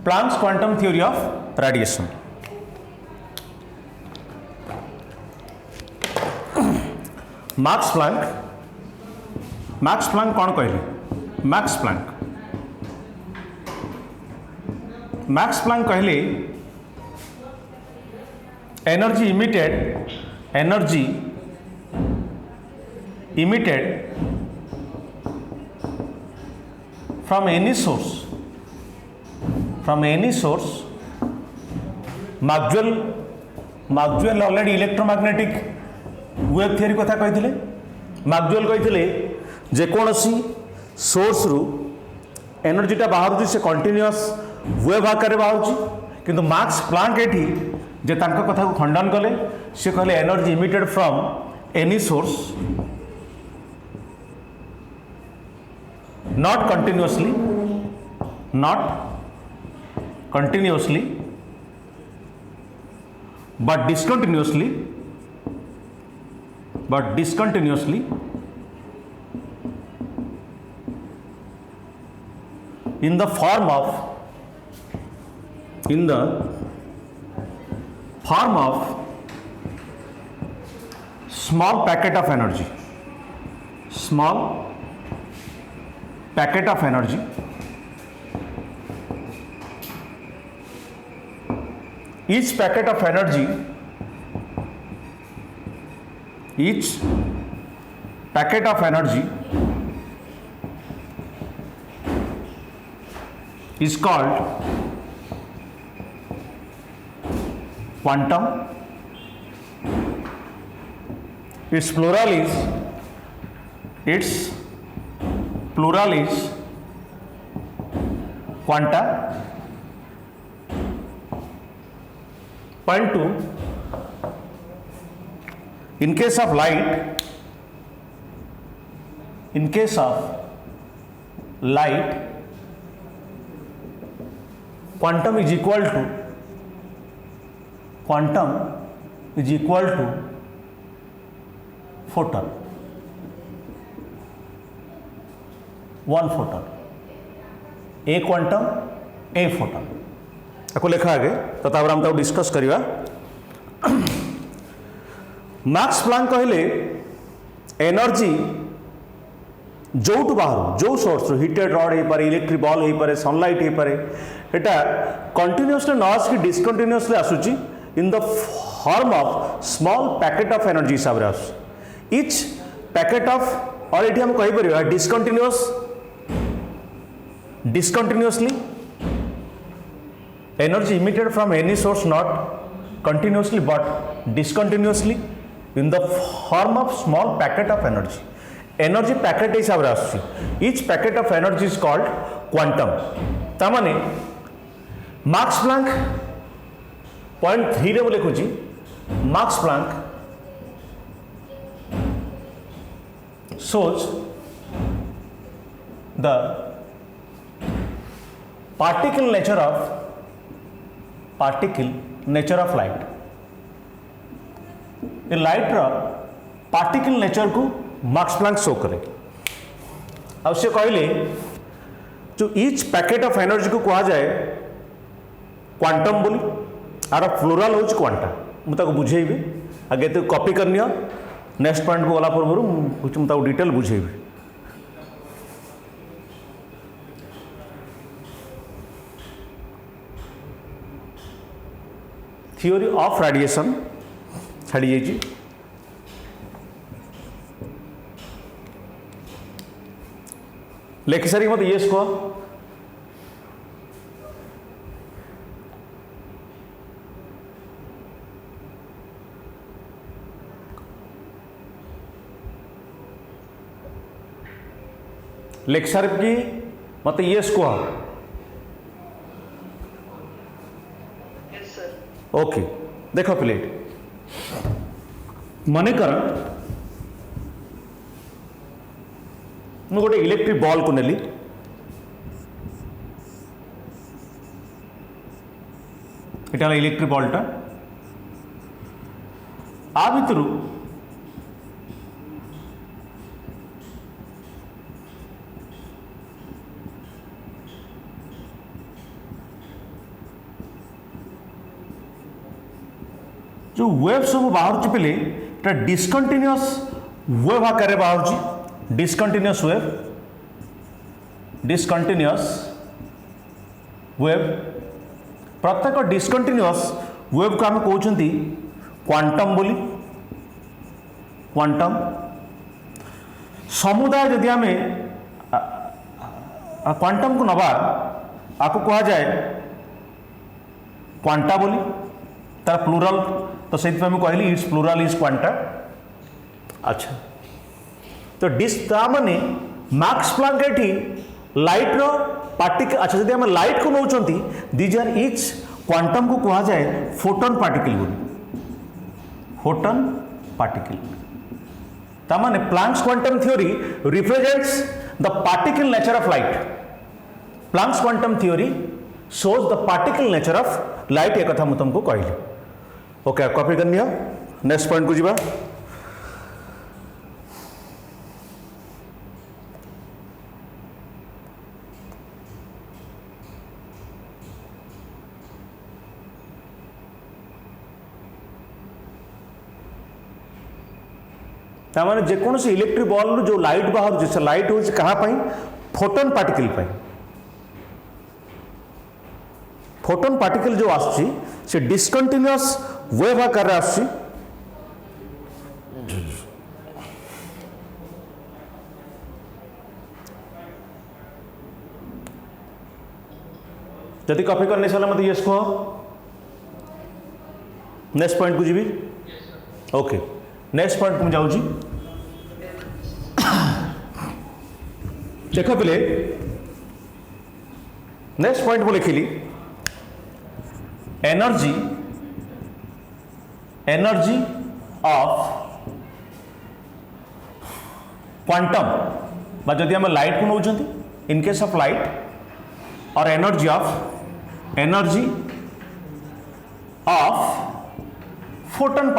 Planck's quantum theory of radiation. Max Planck कौन कहले? Max Planck कहले energy emitted from any source Maxwell already electromagnetic wave theory कथा कहते Maxwell कहते जेकोसी source रु एनर्जीटा बाहर से कंटिन्यूअस वेव आकार बाहर किंतु मार्क्स प्लांक एठी जे तांका कथा को खंडन कले से कहले energy emitted from any source not continuously but discontinuously in the form of small packet of energy each packet of energy is called quantum. Its plural is quanta. Point 2, in case of light quantum is equal to photon, one photon, a quantum a photon आपको लिखा आगे तो तापर हम discuss करिवा max Planck कहले energy जोटू बाहर जो source heated rod हो पारे इलेक्ट्रिक बॉल हो पारे सनलाइट हो पारे एटा कंटिन्यूअसली न आसकी डिस्कंटिन्यूअसली आसुची in the form of small packet of energy हिसाब रे आसु इच पैकेट ऑफ और एठी हम कहि परिबा डिस्कंटिन्यूअसली energy emitted from any source not continuously but discontinuously in the form of small packet of energy packet हिसाब रे आसुची each packet of energy is called quantum ता माने मार्क्स प्लांक पॉइंट 3 रे लिखुची Max Planck shows the particle nature of light ये light रा particle nature को मार्क्स प्लांक शो करे अब से कहले जो ईच पैकेट ऑफ एनर्जी को कहा जाए क्वांटम बोली आर फ्लोराल हो क्वांटा मुझे बुझेबी आगे तो कॉपी करनी नेक्स्ट पॉइंट को गला पूर्व मुझे डिटेल बुझेबी थियोरी ऑफ रेडिएशन छाड़ी जाइए लिखि सारी मत यस कह लिखि सारी की मत यस कह ओके देख प्लेट मनेकर मु गोटे इलेक्ट्रिक बॉल को नेली इटा इलेक्ट्रिक बॉलटा आ भितर जो वेव सब बाहर पिले डिस्कंटिन्यूअस वेव आकार बाहर डिस्कंटिन्यूअस वेव प्रत्येक डिस्कंटिन्यूअस वेव को आम कहते क्वांटम बोली क्वांटम समुदाय जदि आम क्वांटम को नवा आपको कह जाए क्वांटा बोली तार प्लूराल तो से कहली इट्स प्लूराल इज क्वांटा। अच्छा तो माने मैक्स प्लांक एटी लाइट रो पार्टिकल। अच्छा जब आम लाइट को now these are each quantum को कह जाए फोटोन पार्टिकल बोली फोटोन पार्टिकल। तामाने Planck's quantum theory represents the particle nature of light. Planck's quantum theory shows the particle nature of light. एक कथा मुझे तुमको कहली। ओके कॉपी कर नियो नेक्स्ट पॉइंट को जीवा। तामाने जेकोसी इलेक्ट्रिक बॉल जो लाइट बाहर से लाइट हो कहाँ फोटोन पार्टिकल पाई। फोटोन पार्टिकल जो आसुची से डिस्कंटिन्यूअस वेव आकार आसुची। जदि कॉपी करने सारा मत यस कह नेक्स्ट पॉइंट को जीवी। ओके नेक्स्ट पॉइंट को जाऊँ देख पिले नेक्स्ट पॉइंट को लिखिली एनर्जी ऑफ क्वांटम जदि आम लाइट को नौ इन केस ऑफ लाइट और energy of photon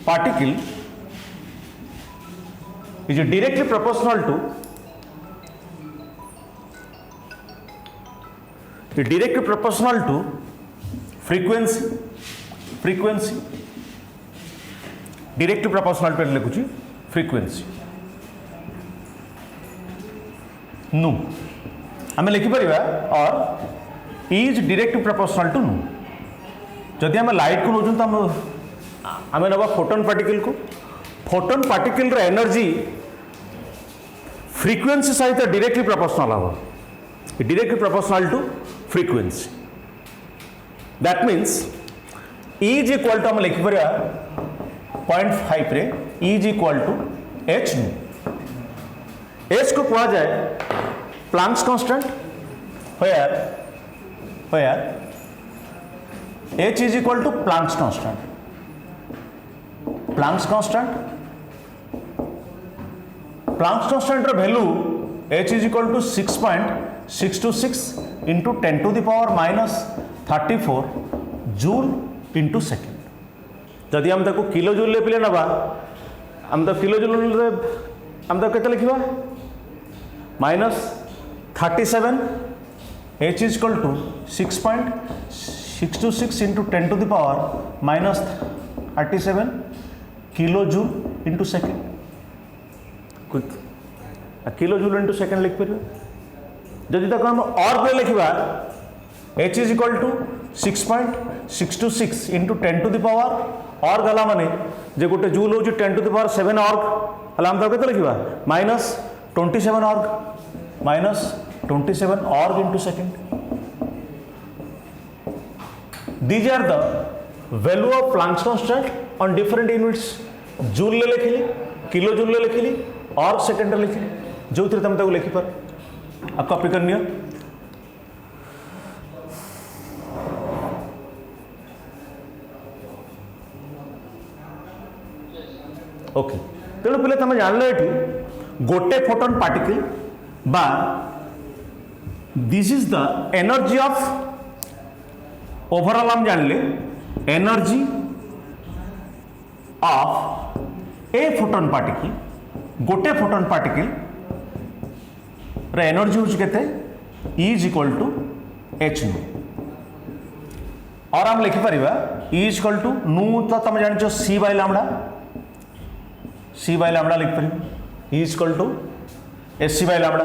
particle is directly proportional to frequency directly proportional पे लिखुची frequency nu आम लिखिपर और is directly proportional to nu। जदि आम लाइट को नौ आम नवा फोटोन पार्टिकल रो एनर्जी फ्रीक्वेंसी सहित डायरेक्टली प्रोपोर्शनल हम directly proportional to frequency. That means E is equal to हम लिखिपर 0.5 रे E is equal to H nu। H को कहा जाए Planck's constant where H is equal to Planck's constant रो value H is equal to 6.626 into 10 to the power -34 joule into second. जदि हम ताको किलो जूल ले पिले नबा हम तो किलो जूल हम तो केते लिखिबा -37 H is equal to 6.626 into 10 to the power -37 kilo joule into second. Kilo joule into second लिख पार। जदि तक हम और पे लिखा H is equal to 6.626 into 10 to the power और गला माने जे गोटे जूल हो 10 टू द पावर 7 ऑर्ग हला हम केते लिखा -27 erg into second. These are the value of Planck's constant on different units. Joule ले लिखिली किलो जूल ले लिखिली और सेकेंड लिखिली जो थे तुम ताको लिखिपार। अब कॉपी करनी ओके। तेणु पे तुम जान ये गोटे फोटोन पार्टिकल बा this is the energy of overall हम जान energy of a photon particle गोटे फोटोन पार्टिकल एनर्जी हूँ के E is equal to H nu। और आम लिखिपर ई इक्वल टू नू तो तुम जान सी बाय लामडा लिखिपर E equal to h c by lambda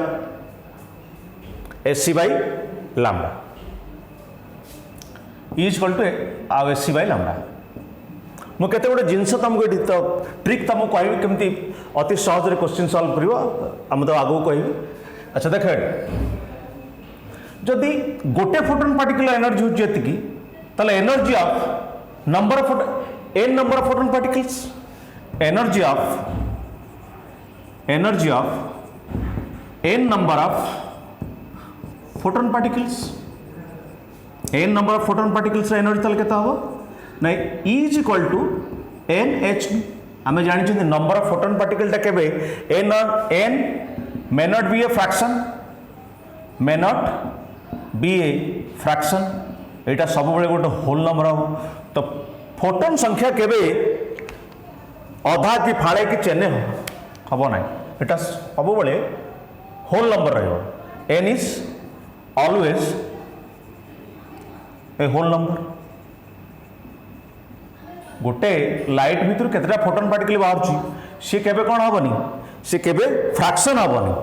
E equal to आउ एस सी बाय लामडा मु केते गोटे जिनस तुमको ये तो ट्रिक तुमको कहबी केमती अति सहज क्वेश्चन सॉल्व कर तो आगू कह। अच्छा देख जदि गोटे फोटोन पार्टिकल एनर्जी होती ताले energy of number of n number of photon particles energy of n number of photon particles n number of photon particles energy ताले केता हो नहीं E is equal to n H आम जानी number of photon particle टा केबे n may not be a fraction एटा सब बेले गोटे होल नंबर हो तो फोटोन संख्या केबे अधा कि फाड़े कि चेने हम ना एटा सब बेले होल नंबर रहिबो n is always a whole number गोटे लाइट भितर केतटा फोटोन पार्टिकल बाहर सी केबे कौन हेनी सी केबे फ्रैक्शन हेनी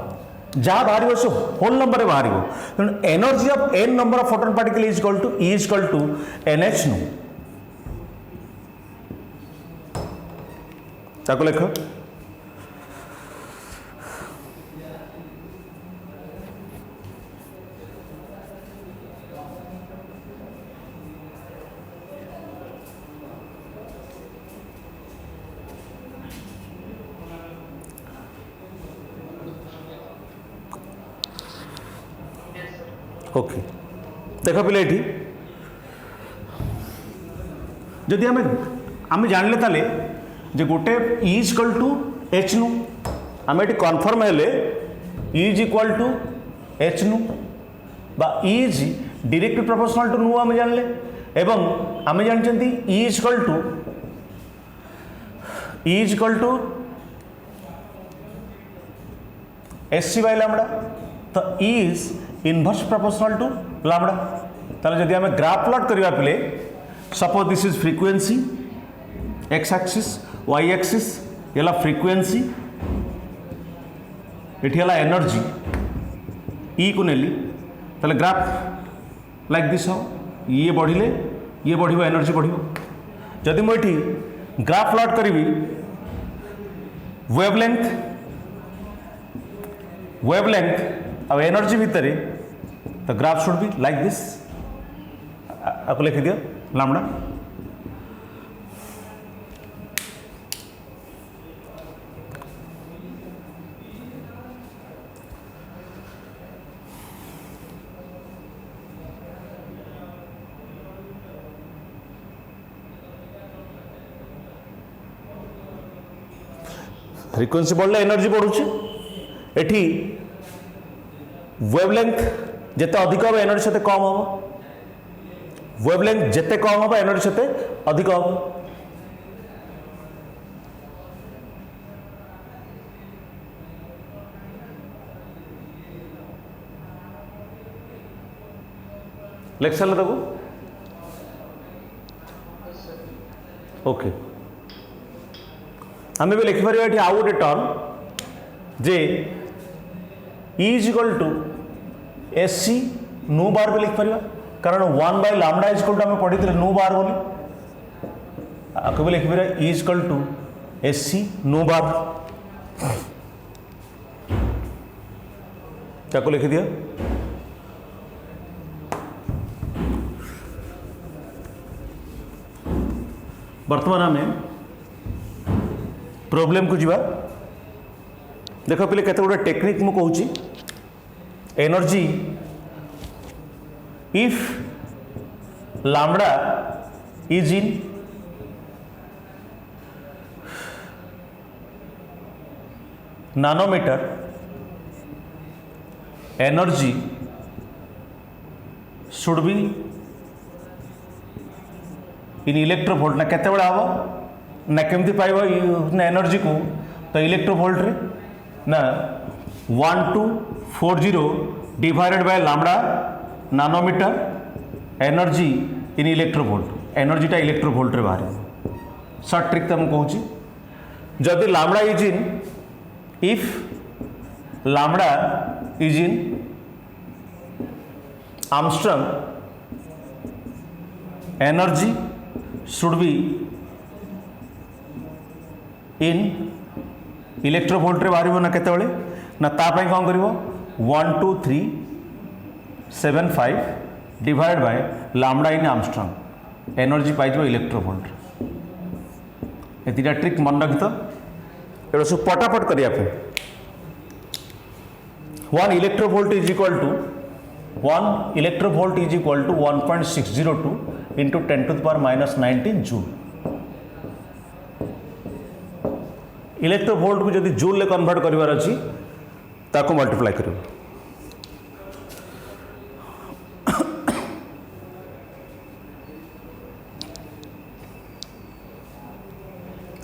जहाँ बाहर से होल नंबर बाहर तेणु energy of n number of photon particle is equal to n H nu ताको लिख ओके देख पे ये जदि आम जानले ताले जे गोटे इज इक्वल टू एच नु आम ये कन्फर्म हेले इज इक्वल टू एच नु बा इज डायरेक्ट प्रोपोर्शनल टू नु आम जानले एवं आम जानते is equal to h c by lambda तो is inverse proportional to lambda ताले जदि आम ग्राफ प्लॉट करबा पिले suppose this is frequency x axis y axis ये फ्रीक्वेंसी ये एनर्जी ई को नेली ताले ग्राफ लाइक दिस हो ये बढ़िले ये बढ़िबो एनर्जी बढ़िबो जदि मु एठी ग्राफ प्लॉट करी वेवलेंथ अब एनर्जी भितर तो graph should be like this आपको लिखि दियो लैम्बडा फ्रीक्वेंसी बढ़ले एनर्जी बढ़ुची एठी वेवलेंथ जिते अधिक हम एनर्जी से कम हम वेवलेंथ जिते कम हम एनर्जी से अधिक हम लिख सारे तक ओके आम भी लिखिपर ये आउ गोटे टर्म जे is equal to h c नु बार भी लिखिपर कारण 1 by lambda is equal to आम पढ़ी नु बार बोली आपको भी लिखिपर is equal to h c नु बार ताको लिखि दिया वर्तमान आम प्रॉब्लम को जीवा देख पे केते गोटे टेक्निक मु कहूची energy if lambda is in nanometer energy should be in electrovolt ना केते बड़ा हम ना केमती पाइबो एनर्जी को तो इलेक्ट्रोवोल्ट रे ना 1240 divided by lambda nanometer energy in electrovolt एनर्जीटा इलेक्ट्रोवोल्ट रे बाहर सर्ट ट्रिक तुम कहूँ जदि lambda is in if lambda is in angstrom energy should be in electrovolt रे बाहर ना केतेबेले ना तापाई कौन कर 12375 divide by lambda in angstrom energy पाई इलेक्ट्रोवोल्ट ये दुटा ट्रिक मन रखी तो ये सब पटापट करने 1 electronvolt is equal to 1.602 into 10 to the power minus 19 joule electronvolt को जब जूल कन्वर्ट करार अच्छी ताको मल्टीप्लाई कर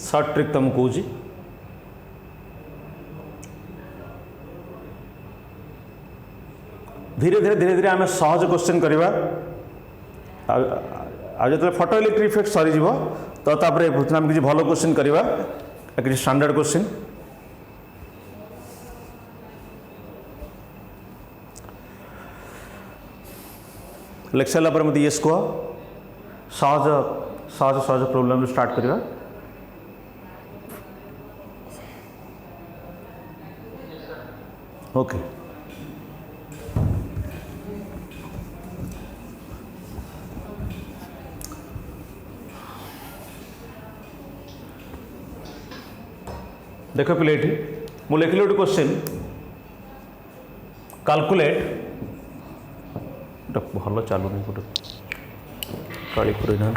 सर्ट ट्रिक तुम कहूँ धीरे धीरे आम सहज क्वेश्चन करवा जो फोटो इलेक्ट्रिक इफेक्ट सरीज तो आम किसी भल क्वेश्चन करवा किसी स्टैंडर्ड क्वेश्चन लिख सारा पर मत येस कह सहज सहज सहज प्रोब्लेम स्टार्ट करवा ओके देख पे मुझे लिखली गोटे क्वेश्चन कैलकुलेट भल चलुनी गोटे काली पूरी ना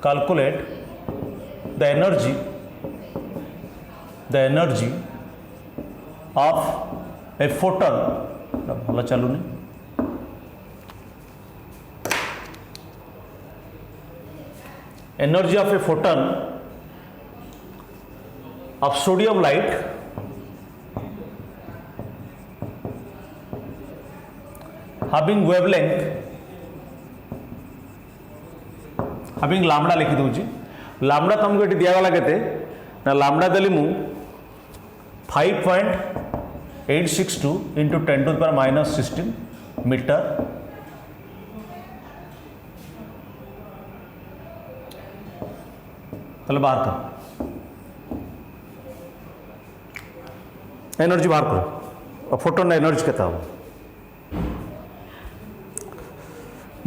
calculate the energy of a photon भल चलुनी energy of a photon of sodium light having wavelength having lambda लिखी दूँ lambda तुमको ये दिगला के ना lambda देली मु 5.862 into 10 to the power minus 16 metre चलो बाहर कर एनर्जी बाहर करो और फोटोन एनर्जी के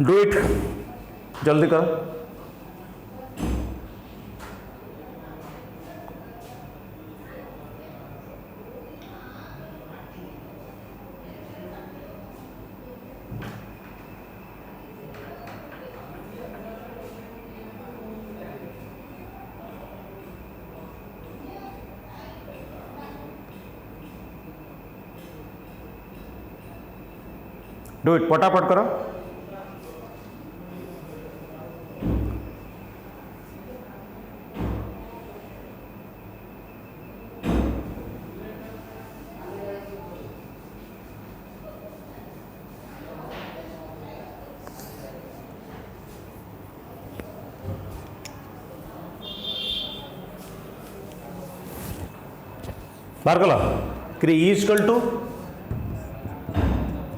डू इट जल्दी करो डू इट पटापट करो बाहर कल कि equal to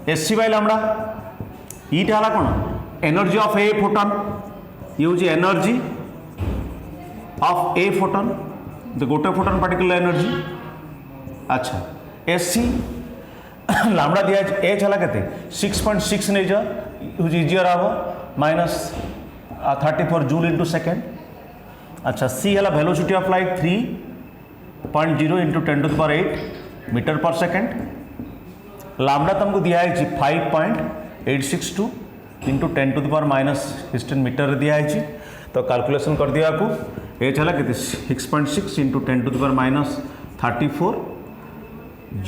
h c by lambda ईटा है कौन एनर्जी ऑफ ए फोटन ये हूँ एनर्जी ऑफ ए फोटन तो गोटे फोटन पार्टिकल एनर्जी अच्छा एससी लैम्बडा दिया एच है के 6.6 नहीं जा इजियर हम -34 जूल इंटू सेकेंड अच्छा सी है velocity of light 3.0 into 10 to the power 8 metre per second lambda तुमको दिया 5.862 into 10 to the power minus 16 metre दिया तो कैलकुलेशन कर दिया को एच है कि 6.6 into 10 to the power minus 34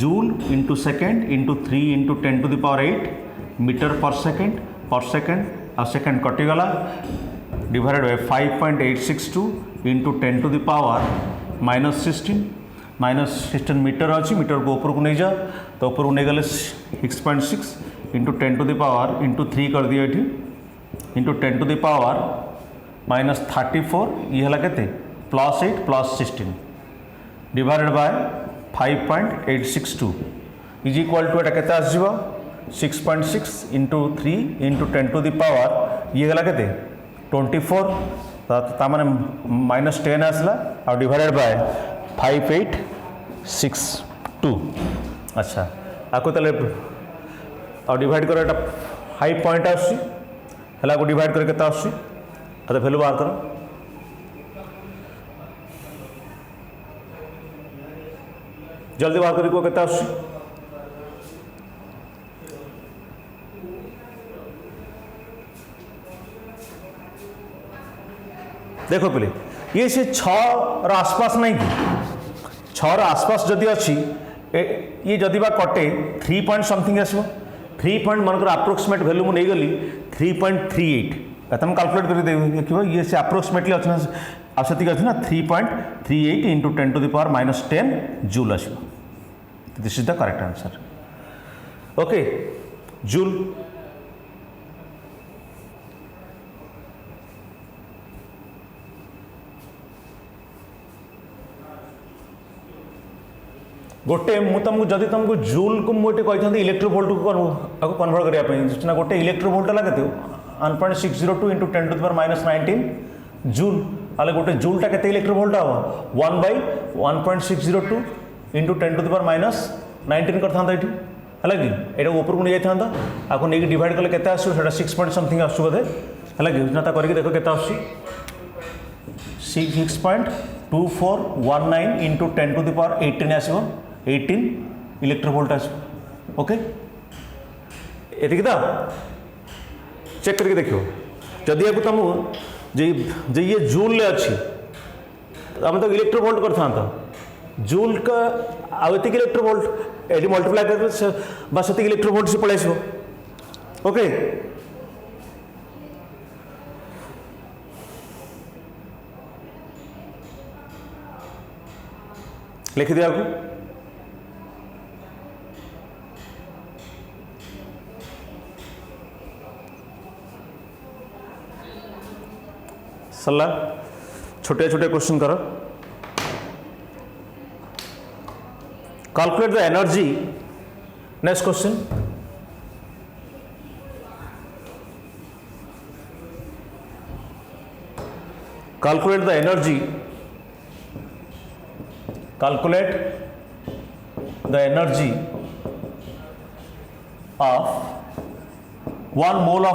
joule into second into 3 into 10 to the power 8 metre per second आ सेकेंड कटिगला divided by 5.862 into 10 to the power -16 metre अच्छी मीटर को ऊपर को नहीं जा तो ऊपर को नहीं गले 6.6 into 10 to the power into 3 कर दिए ये इंटू 10 टू द पावर -34 ये है के +8 +16 divided by 5.862 is equal to एटा केते आसीबो 6.6 into 3 into 10 to the power ये गला के 24 ता माने -10 आसला और डिवाइडेड बाय 5862 अच्छा आपको तले और डिवाइड करो एटा 5 पॉइंट आसी हला को डिवाइड कर केते आसी अरे वैल्यू बाहर करो जल्दी बाहर करी को केते आसी देखो पहले ये से 6 आसपास नहीं कि 6 आसपास जदि अच्छी ये जदि बा कटे 3 पॉइंट समथिंग आसो 3 पॉइंट मनकर अप्रोक्सीमेट वैल्यू मुझे गली 3.38 तुम कैलकुलेट कर देखो ये से अप्रोक्सीमेटली अच्छे आसती अच्छे ना 3.38 into 10 to the power -10 joule आसो this is the correct answer okay joule गोटे मुझे जदि तुमको जूल को मुझे कही इलेक्ट्रोवोल्ट को कन्वर्ट करने गोटे इलेक्ट्रोवोल्ट है के 1.602 into 10 to the power -19 joule आले गोटे जूलटा के इलेक्ट्रोवोल्ट हम 1/1.602 इंटू 10 टू द पावर -19 करता है कि ये ऊपर को नहीं जाता आपको नहीं डिवाइड कले के 6 पॉइंट समथिंग आस बोधे है कि करके देख के 6.2419 इंटू 10 टू द पावर 18 आसो 18 इलेक्ट्रोवोल्ट आसो ओके ये चेक करके देखो जदि आपको तुम जे ये जूल अच्छी आम तो इलेक्ट्रोवोल्ट कर जूल का आती इलेक्ट्रोवोल्ट ये मल्टीप्लाई कर बस इलेक्ट्रोवोल्ट से पलि आसो ओके लिखि दिया आपको सरला छोटे छोटे क्वेश्चन करो calculate the energy next question calculate the energy calculate the energy of 1 mole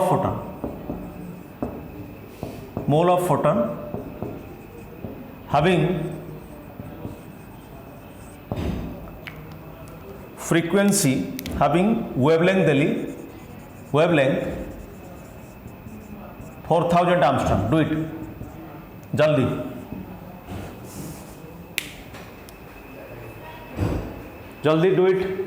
of photon having frequency having wavelength 4000 Armstrong. Do it jaldi. जल्दी डू इट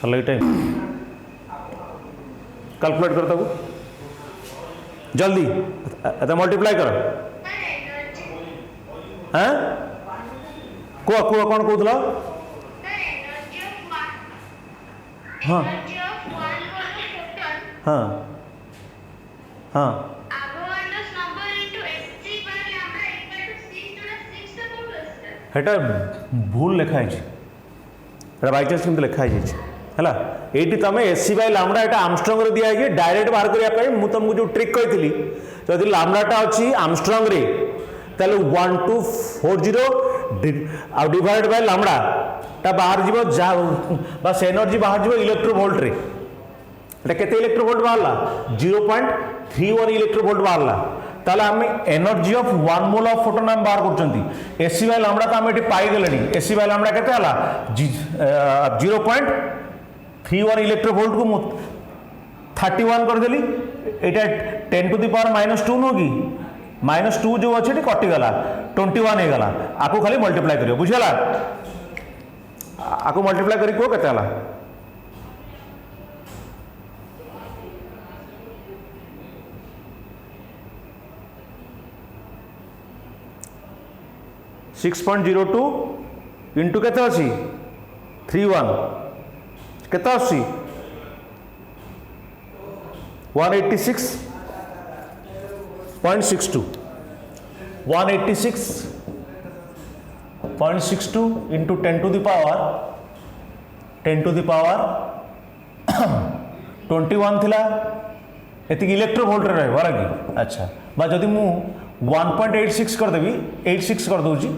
चल टाइम कैलकुलेट करता हूँ जल्दी मल्टीप्लाई करो हाँ कुआ कुआ कौन कहूला हाँ हाँ हाँ हेटा भूल लिखाई बाई चान्स केमती लिखाई है ये तुम एससी बाय लामडा एटा आर्मस्ट्रांग रे दिया है डायरेक्ट बाहर करने मुझे तुमको जो ट्रिक कही जदि लामडाटा अच्छी आर्मस्ट्रांग रे ताले 1240 आउ डिवाइड बाय लामडा ता बाहर जीव बस एनर्जी बाहर जीव इलेक्ट्रोवोल्ट रे एटा केते इलेक्ट्रोवोल्ट बाहरला 0.31 इलेक्ट्रोवोल्ट बाहरला ताले आम energy of 1 mole of photon आम बाहर कर एसी बाय लैम्बडा तो आम ये पाईगले एसी बाय लैम्बडा केते हला 0.31 इलेक्ट्रोवोल्ट को 31 करदेली एटा 10 टू द पावर -2 नो कि -2 जो अच्छे कटिगला 21 हो गला आपको खाली मल्टीप्लाई करियो बुझला आपको मल्टीप्लाई करी को केते हला 6.02 इंटू केते अछि 31 केते अछि 186.62 186.62 इंटू 10 टू द पावर 21 थिला एति इलेक्ट्रो वोल्ट रे रहबा कि अच्छा बा जदि मु 1.86 कर देबी 86 कर दोजी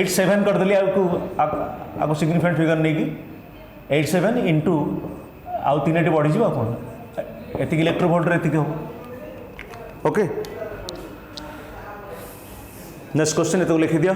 87 कर देली आपको सिग्निफिकेंट फिगर नहीं कि 87 इंटू आउ 3 बढ़ी जा कौन एति इलेक्ट्रो वोल्ट रे एति हो ओके नेक्स्ट क्वेश्चन एत लिखि दिया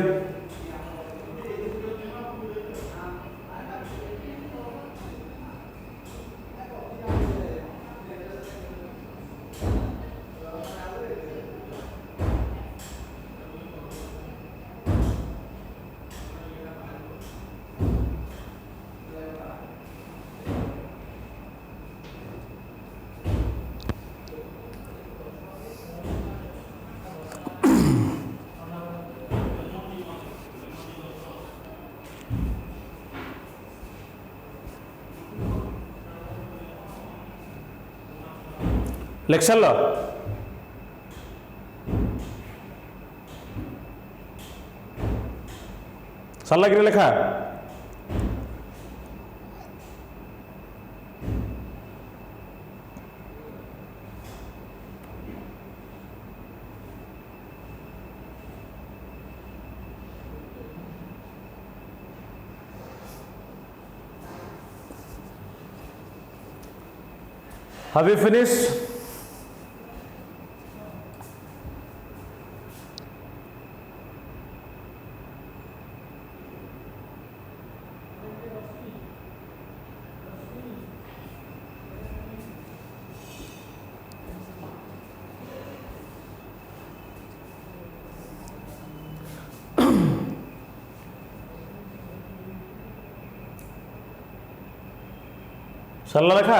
लेक्चर लो सरला कि लेखा have you finished सरला लेखा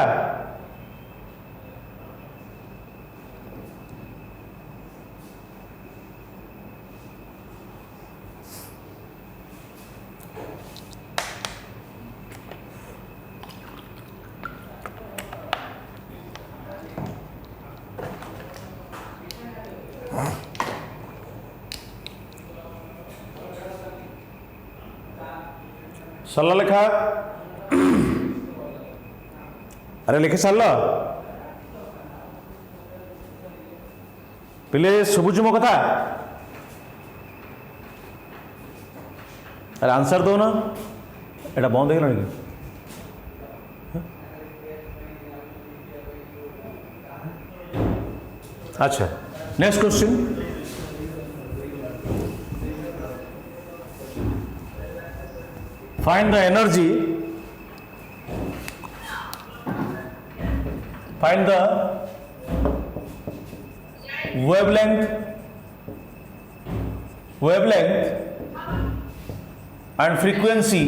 सरला लेखा अरे लिखे सारल पिले शुभुच मो कथा अरे आंसर दो ना एटा बंद हो गला अच्छा next question find the energy find the wavelength and frequency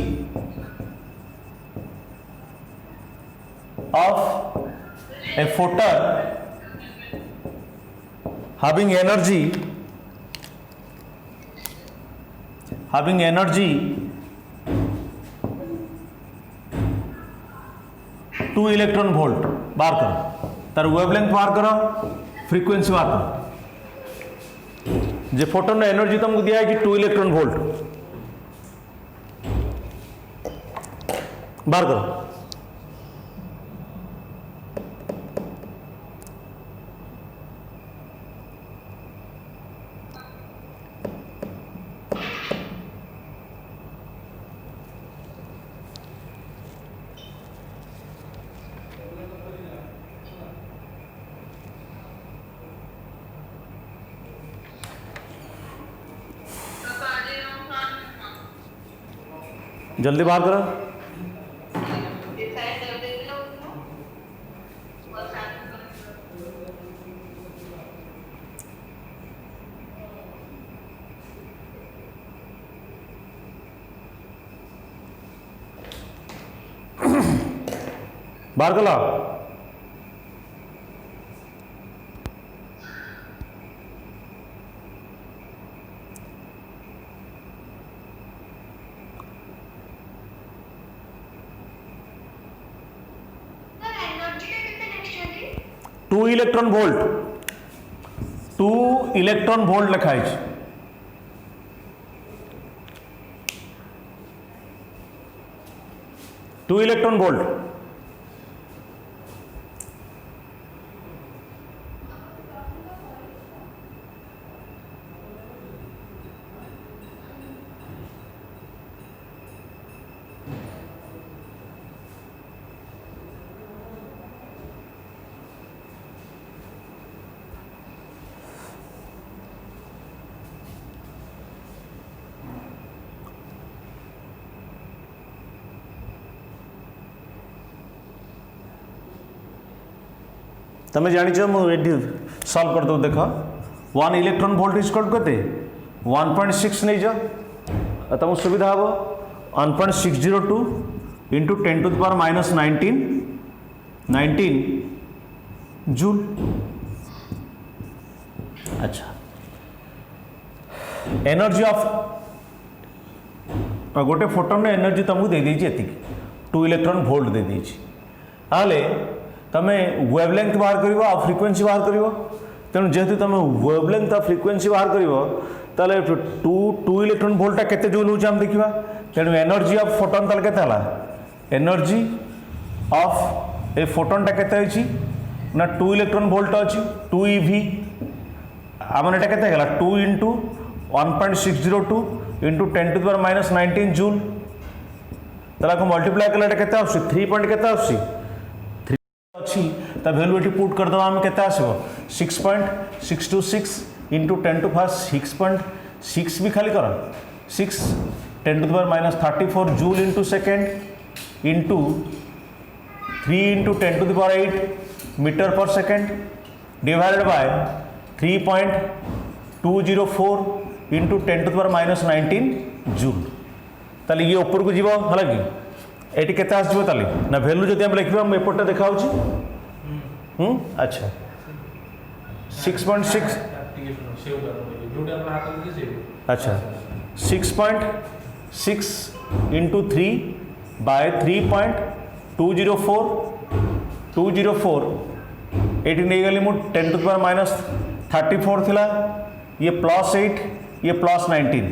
of a photon having energy 2 electron volt बाहर करो तार वेवलेंथ बाहर करो फ्रीक्वेंसी बाहर करो जे फोटोन एनर्जी तुमको दिया है कि 2 इलेक्ट्रॉन वोल्ट बाहर करो जल्दी बाहर करो। बाहर कर लाओ। टू इलेक्ट्रॉन वोल्ट लिखाई। टू इलेक्ट्रॉन वोल्ट तुम्हें जानिच मुझे सॉल्व कर दो। देख 1 electron volt is equal to केते 1.6 नहीं जा तुम सुविधा हम 1.602 into 10 to the power minus 19 joule. अच्छा एनर्जी ऑफ गोटे फोटोन एनर्जी तुमको दे देती 2 इलेक्ट्रॉन वोल्ट दे देती तमें वेवलेंथ बाहर कर फ्रिक्वेंसी बाहर कर तेणु जेहेतु तुम वेवलेंथ आ फ्रिक्वेंसी बाहर कर टू इलेक्ट्रॉन वोल्टा केते जूल होम देखा तेणु एनर्जी ऑफ फोटोन ताल केते एनर्जी ऑफ ए फोटोनटा केते ना 2 इलेक्ट्रॉन वोल्ट अच्छी 2 eV आम एटा केते 2 into 1.602 into 10 to the power minus 19 joule ताला मल्टीप्लाई कले केते 3 पॉइंट केते अच्छी वैल्यू ये पुट करदे आम के 6.626 इंटू 10 टू पावर 6.6 भी खाली कर 6 10 to the power minus 34 joule into second into 3 into 10 to the power 8 metre per second divided by 3.204 into 10 to the power minus 19 joule ताले ये ऊपर को जीव है कि एटी केते आसो ना भैल्यू जब आम लिखा एपटे देखा अच्छा 6.6 अच्छा 6.6 इंटू 3 बाय 3.204 ये नहीं गली मु 10 टू द पावर माइनस 34 थिला ये +8 ये +19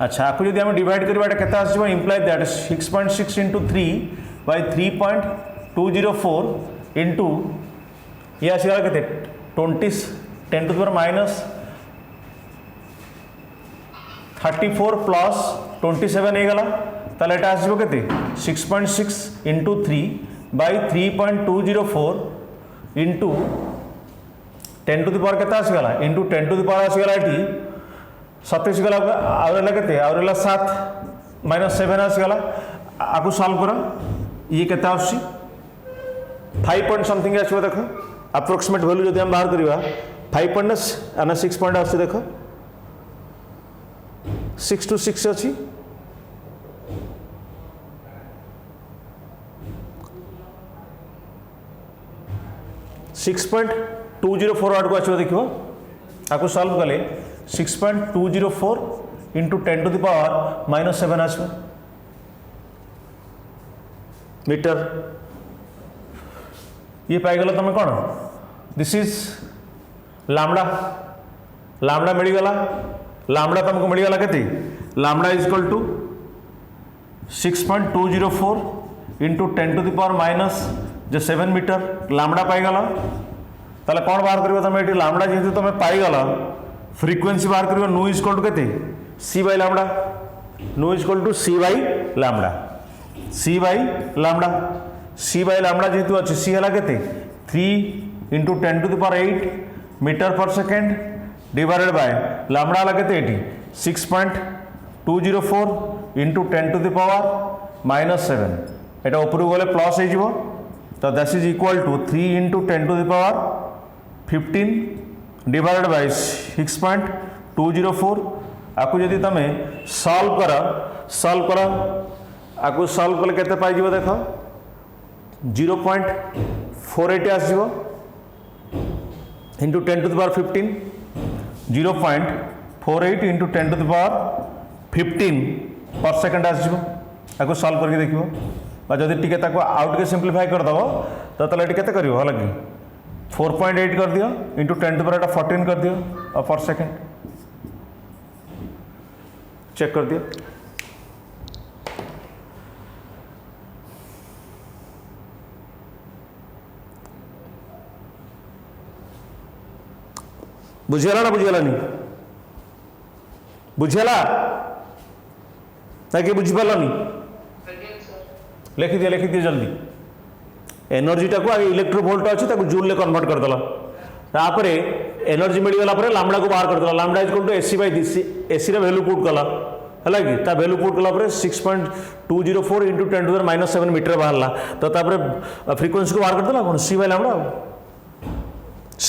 अच्छा आपको जब आम डिवाइड करवा के imply that 6.6 into 3 by 3.204 into ये आसगला के 20 10 to the power minus 34 plus 27 होगला ताले एटा आसो के 6.6 into 3 by 3.204 into 10 to the power के आसगला इंटू 10 टू द पावर आसगला ये 27 गला आउरला के 7 माइनस 7 आसगला आपको सॉल्व कर ये के 5 पॉइंट समथिंग आसो देख अप्रोक्सीमेट वैल्यू जब हम बाहर करवा 5 पॉइंट ना 6 पॉइंट आस देख 6 to 6 अच्छी 6.204 आड़ को आसो देखो आपको सॉल्व कले 6.204 into 10 to the power minus 7 आसो मीटर ये पाईगल तुम कौन दिस इज लामडा लामडा मिलगला लामडा तुमको मिलगला के lambda is equal to 6.204 into 10 to the power minus जो 7 मीटर लामडा पाईगल ताले कौन बाहर कर तुम ये लामडा जेहतु तुम पाईगल फ्रिक्वेंसी बाहर कर नो इज इक्वल टू के c by lambda nu is equal to c by lambda c by lambda c by lambda जेहतु अच्छे सी है के 3 into 10 to the power 8 metre per second divided by lambda लगे 6.204 into 10 to the power -7 एटा ऊपर गले plus हो तो that is equal to 3 into 10 to the power 15 divided by 6.204 आपको जदि तुम सॉल्व कर आपको सॉल्व कले केते पाई देख 0.48 आसो into 10 to the power 15 0.48 into 10 to the power 15 per second आसो आपको सॉल्व करके देखो जदि टी आउ टे सिंप्लीफाई करदेव तो केते कर 4.8 कर दियो इंटू 10 टू पावर 14 कर दियो और पर सेकेंड चेक कर दियो बुझेला ना बुझेलानी बुझेला ना कि बुझिपारनी लिखि दिए जल्दी एनर्जी टाक आगे इलेक्ट्रोवोल्ट अच्छी जूल कन्वर्ट करदेला तापर एनर्जी मिलगला लामडा को बाहर करदेला लामडा इज टू एसी बाई एसी वैल्यू पुट कला है कि वैल्यू पुट कला 6.204 इंटू 10 टू द -7 मीटर बाहरला तो तापर फ्रिक्वेंसी को बाहर करदेला कौन सी बाई लामडा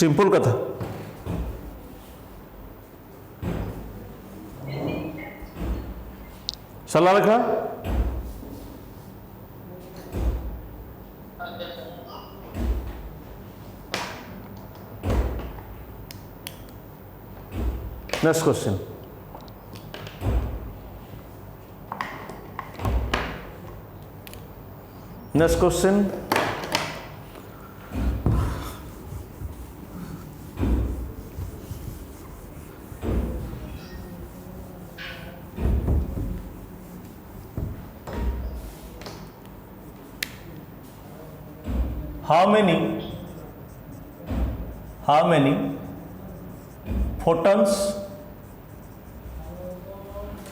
सिंपल कथा सला लिखा next question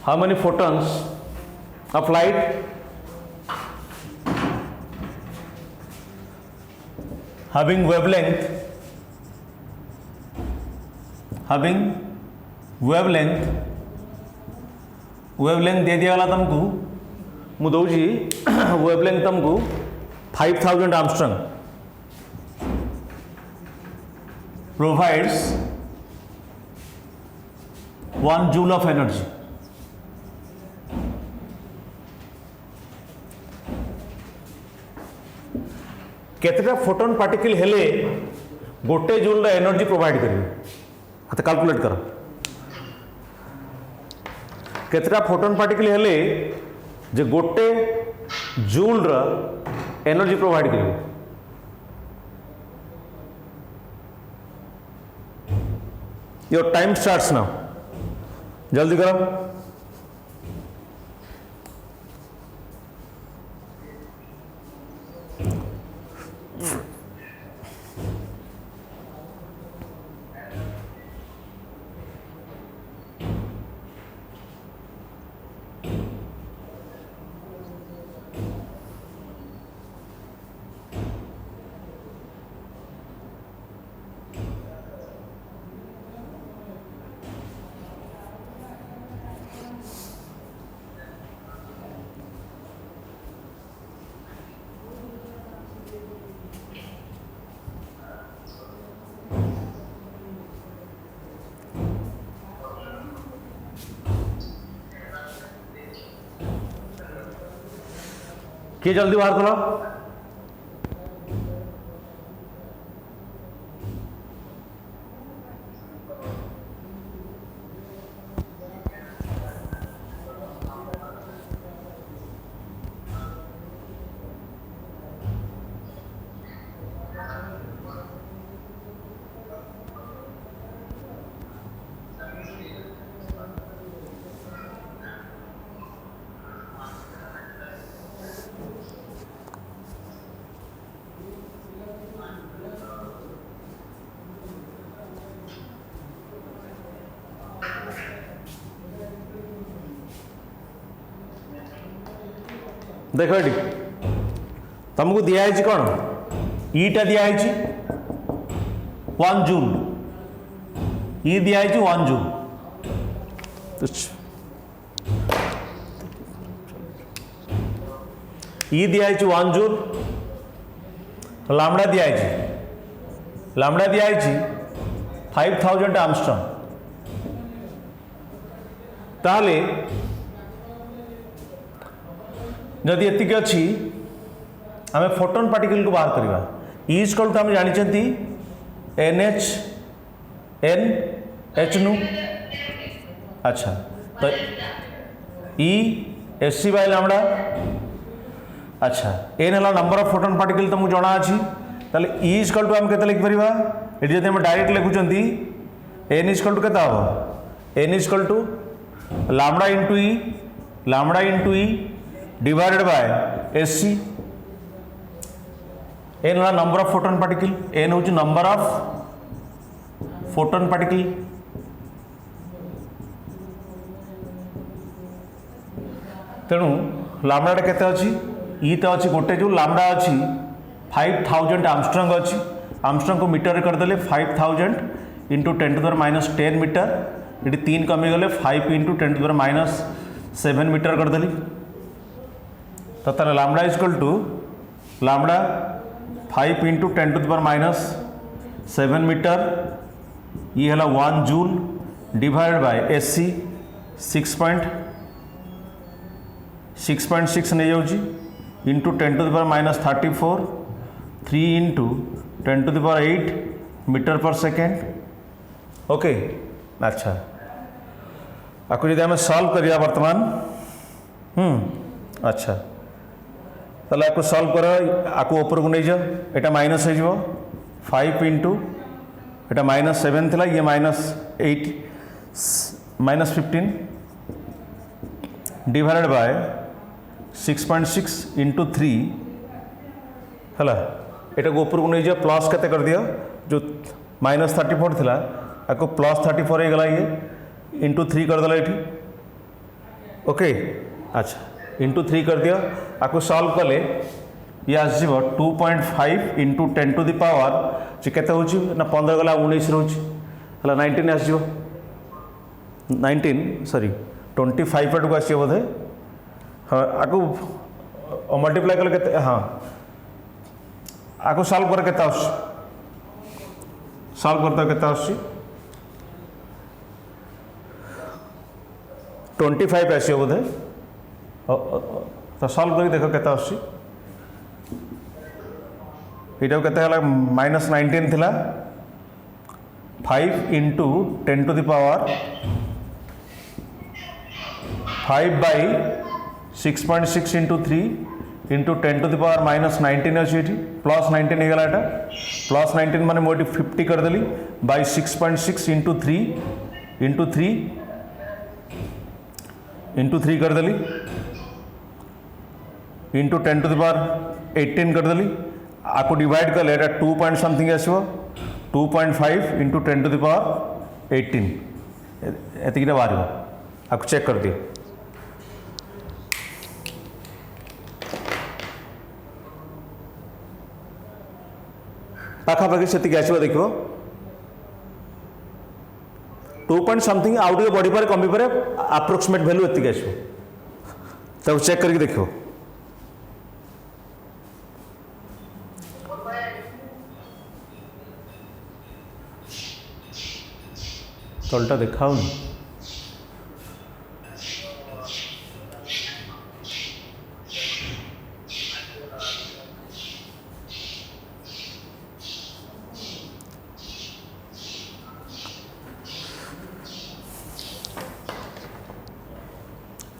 how many photons of light having wavelength दे दिया तुमको मु दौजी वेवलेंथ तुमको 5000 angstrom provides 1 joule of energy केतेटा फोटोन पार्टिकल हेले गोटे जूल एनर्जी प्रोवाइड करेंगे हाथ कैलकुलेट कर केतेटा फोटोन पार्टिकल हेले जे गोटे जूल एनर्जी प्रोवाइड करेंगे योर टाइम स्टार्ट्स नाउ जल्दी करो किए जल्दी बाहर करो देख ये तुमको दिखाई कौन ईटा दिखाई 1 जूल ई दिखाई 1 जूल ई दिखाई 1 जूल, लामडा दिखाई 5000 आर्मस्ट्रॉन्ग। ताहले जदि एतिक अच्छी आम फोटोन पार्टिकल को बाहर करवा इज कल तो आम जानी NH NH नु। अच्छा तो E SC बाय लैम्बडा। अच्छा एन है नंबर ऑफ फोटोन पार्टिकल तुमको जना अच्छी ताले E इज कल टू आम केते लिख परिबा एटी जदि हम डायरेक्ट लिखुचंती N इज कल टू केता हो N is equal to lambda into E divided by SC। N है number of photon particle, N हूँ नंबर ऑफ फोटोन पार्टिकल। तेणु लामडाटा केते अच्छी ई तो अच्छी गोटे जो लामडा अच्छी 5000 आर्मस्ट्रॉन्ग अच्छी। आर्मस्ट्रॉन्ग को मीटर रे करदेले 5000 इंटू 10⁻10 मीटर, ये 3 कमीगले 5 इंटू 10⁻7 मीटर करदेली। तो तार lambda is equal to lambda 5 into 10⁻7 metre, ये है 1 जूल डिवाइडेड बाय SC 6.6 नहीं जाऊँगी into 10⁻34 3 into 10⁸ metre per second. Okay अच्छा आपको यदि आम सॉल्व करिया वर्तमान अच्छा ताले आपको सॉल्व कर आपको ऊपर को नहीं जाओ एटा माइनस हो 5 इंटू एटा -7 थिला ये -8 -15 डिवाइडेड बाय 6.6 इंटू 3 है एटा को ऊपर को नहीं जाओ प्लस केते कर दिया जो -34 थिला आपको +34 हो गला ये इंटू 3 करदेला ये। ओके अच्छा इंटू 3 कर दिया आपको सॉल्व कले ये आसो 2.5 इंटू 10⁻, केते हो ना 15 गला 19 रोच है 19 आसो 19 सॉरी 25 आटू आस बोधे। हाँ आपको मल्टीप्लाई कले केते हाँ आपको सॉल्व कर केते सॉल्व करते केते 25 आसो बोधे। तो सॉल्व कर देख केते यहाँ केते -19 थिला 5 इंटू 10⁻5/6.6 इंटू 3 इंटू 10⁻−19 अच्छी ये +19 होगा यहाँ +19 माने मुझे 50 करदेली बाय 6.6 इंटू 3 करदेली इंटू 10⁻18 करदेली आपको डिवाइड कले 2 पॉइंट समथिंग आसो 2.5 इंटू 10⁻18 एतिकटा बाहर आपको चेक कर दिए। पाखापाखि से आसो देखो 2 पॉइंट समथिंग आउ टे बढ़ी पारे कमी पारे अप्रोक्सीमेट वैल्यू एतिक आसो तब चेक करके देखो। तलटा देखाऊन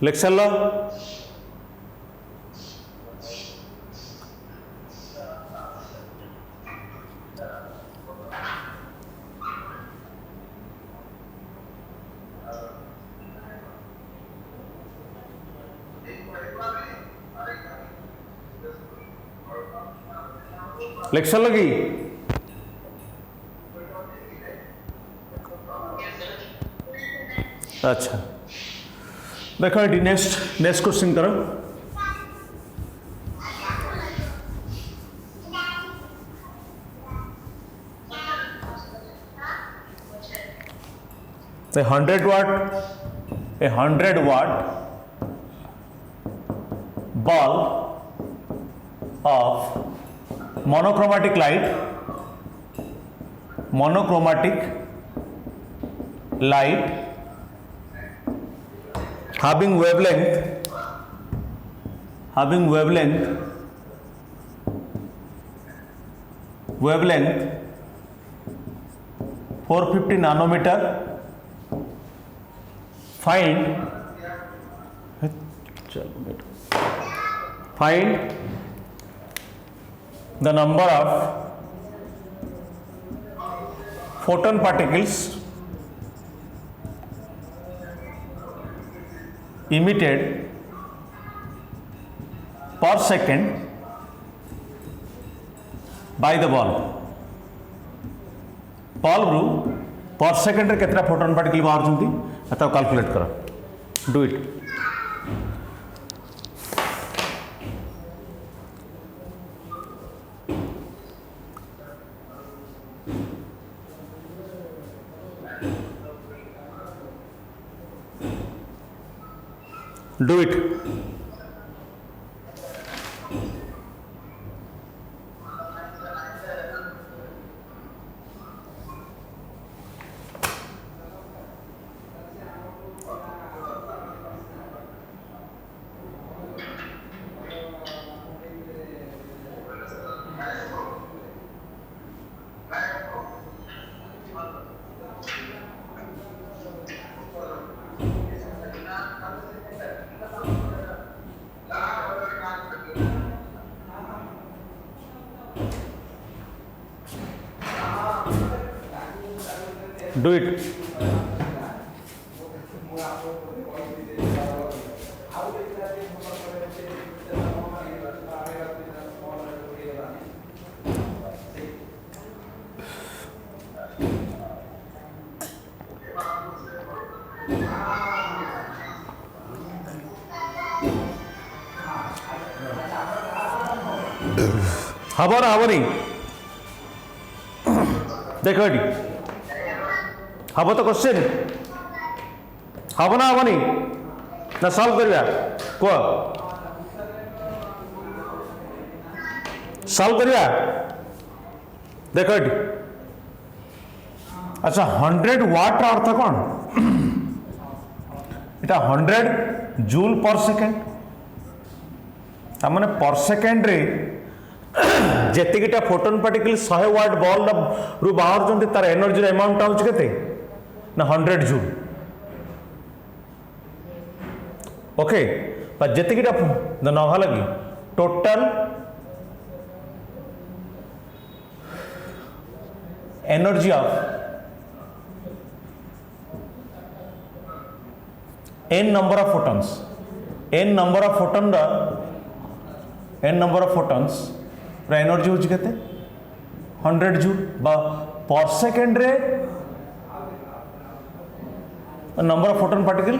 लेक्चर लो लेक्चर लगी अच्छा देखो ये नेक्स्ट क्वेश्चन करो। A 100 watt ball of monochromatic light having wavelength 450 nanometer. Find the number of photon particles emitted per second by the bulb. Bulb रू पर सेकेंड केतना फोटोन पार्टिकल बाहर कैलकुलेट कर. Do it. Do it. Do it. हबर हबनी देख हम तो question हम ना हेनी ना सल्व करवा कह सल्व करवा देख अच्छा 100 वाट अर्थ कौन इटा 100 जूल पर सेकेंड तार पर सेकेंड रे जेतिकिटा फोटोन पार्टिकल 100 वाट बल्ब रु बाहर तार एनर्जी अमाउंट हूँ के ना 100 जूल. ओके जेतिकिटा नहा लगी total energy of n number of photons n number of photons energy हूँ के 100 जूल पर सेकेंड रे number of photon particle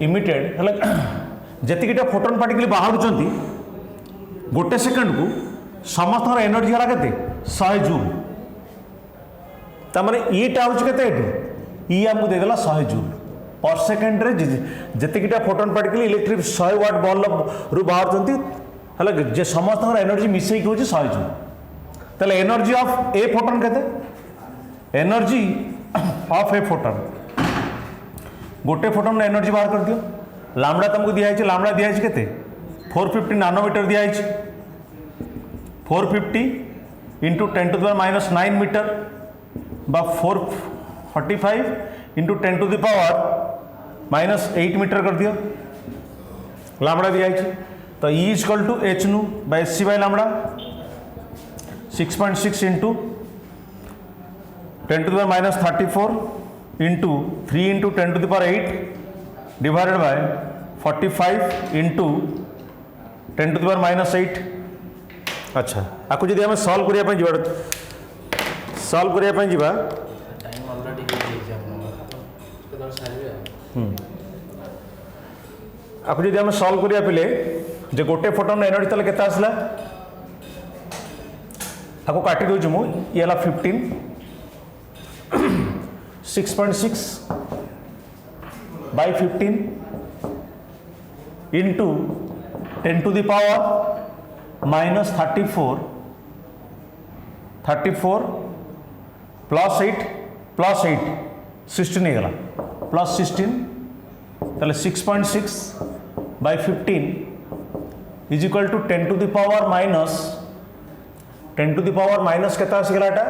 emitted है जेतिकिटा फोटोन पार्टिकल बाहर गोटे सेकेंड को समस्त एनर्जी है के 100 जूल तार ईटा हूँ के आमको देदेला 100 जूल पर सेकेंड रे जेतिकिटा photon particle electric 100 watt bulb रु बाहर है जे समस्त एनर्जी मिसेक हूँ 100 जूल. ताले एनर्जी ऑफ ए फोटोन के एनर्जी ऑफ ए फोटोन गोटे फोटोन एनर्जी बाहर कर दियो. लामड़ा तुमको दिखाई लामड़ा दिखाई के 450 नानोमीटर दिखाई 450 इंटू 10 to the -9 मीटर बा 445 into 10 to the power -8 metre कर दियो. लामड़ा दिखाई तो E equal to H nu by C by lambda 6.6 into 10 to the -34 into 3 into 10 to the power 8 divided by 45 into 10 to the power -8. अच्छा आपको जब आम solve करने सल्व करने आपको जब आम सल्व करा पे जे गोटे फोटोन एनर्जी ताले केते आसला आपको काटी दूँ मु ये 15 6.6 by 15 into 10 to the power minus 34 plus 8 16 हो गला प्लस 16 ताले 6.6 by 15 is equal to 10 to the power minus केता आसीगला एटा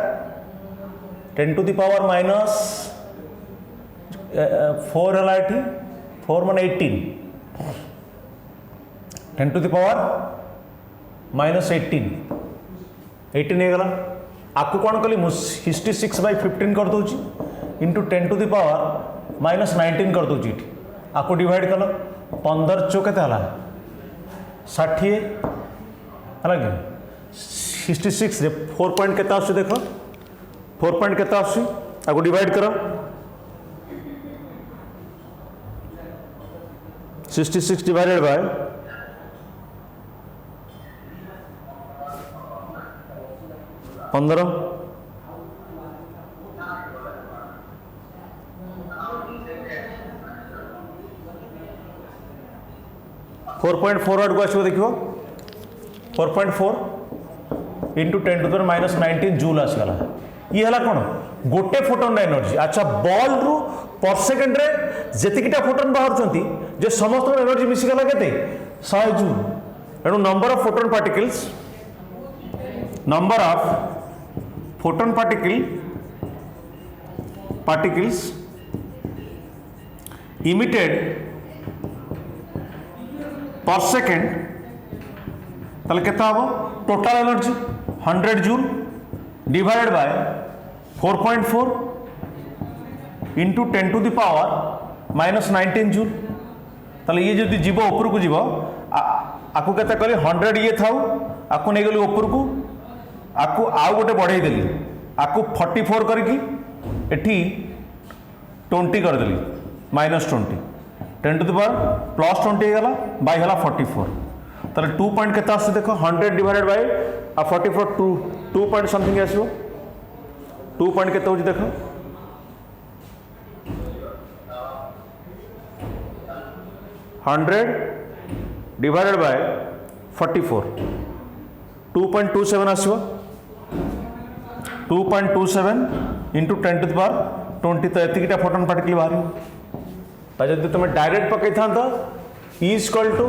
10 टू द पावर माइनस 4 है एटी 4 माने 18 10 टू द पावर माइनस 18 हो गला आपको कौन कली 66/15 कर दूची into 10 to the power minus 19 कर दूची आपको डिवाइड कल 15 चौक के 60 है कि 66 रे 4 पॉइंट के देख 4 पॉइंट के आपको डिवाइड करो 66 डिवाइडेड बाय 15 4.4 आड़ को आसो देखो 4.4 into 10 to the minus 19 joule आसगला ये है कौन गोटे फोटोन एनर्जी अच्छा बॉल रु पर सेकेंड रे जेतिकिटा फोटोन बाहर जे समस्त एनर्जी मिसिगला केते 100 जूल एणु number of photon particles emitted per second ताले केता हो total energy 100 joule divided by 4.4 into 10 to the power minus 19 joule ताले ये जदि जीव ऊपर को जीव आपको केता कली 100 ये थाउ आपको नहीं गली ऊपर को आपको आउ गोटे बढ़ाई देली आपको 44 करके एठी 20 कर देली minus 20 10 to the power plus 20 हो गला बाय हला 44 ताले 2 पॉइंट केता आसे देखो 100 डिवाइडेड बाय 44 2 पॉइंट समथिंग आसो 2 पॉइंट केता होची देखो 100 डिवाइडेड बाय 44 2.27 आसो 2.27 इंटू 10 टू द पावर 20 तो एतिकिटा फोटोन पार्टिकल बाहर जब तुम डायरेक्ट पकई था ई इक्वल टू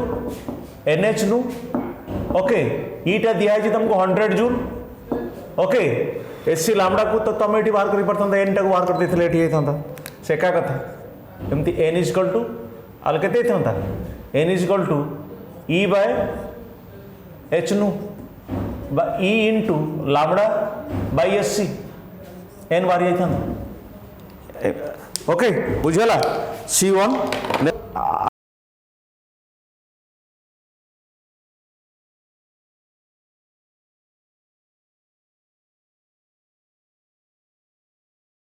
NH नु ओके ईटा दिया है तुमको 100 जूल ओके एससी लामडा को तो तुम ये बाहर कर पारता एन टाक बाहर कर देते ये से क्या कथा एमती N इक्वल टू आल के N equal to E by H nu E into lambda by SC N बाहर जाता ओके बुझेला C1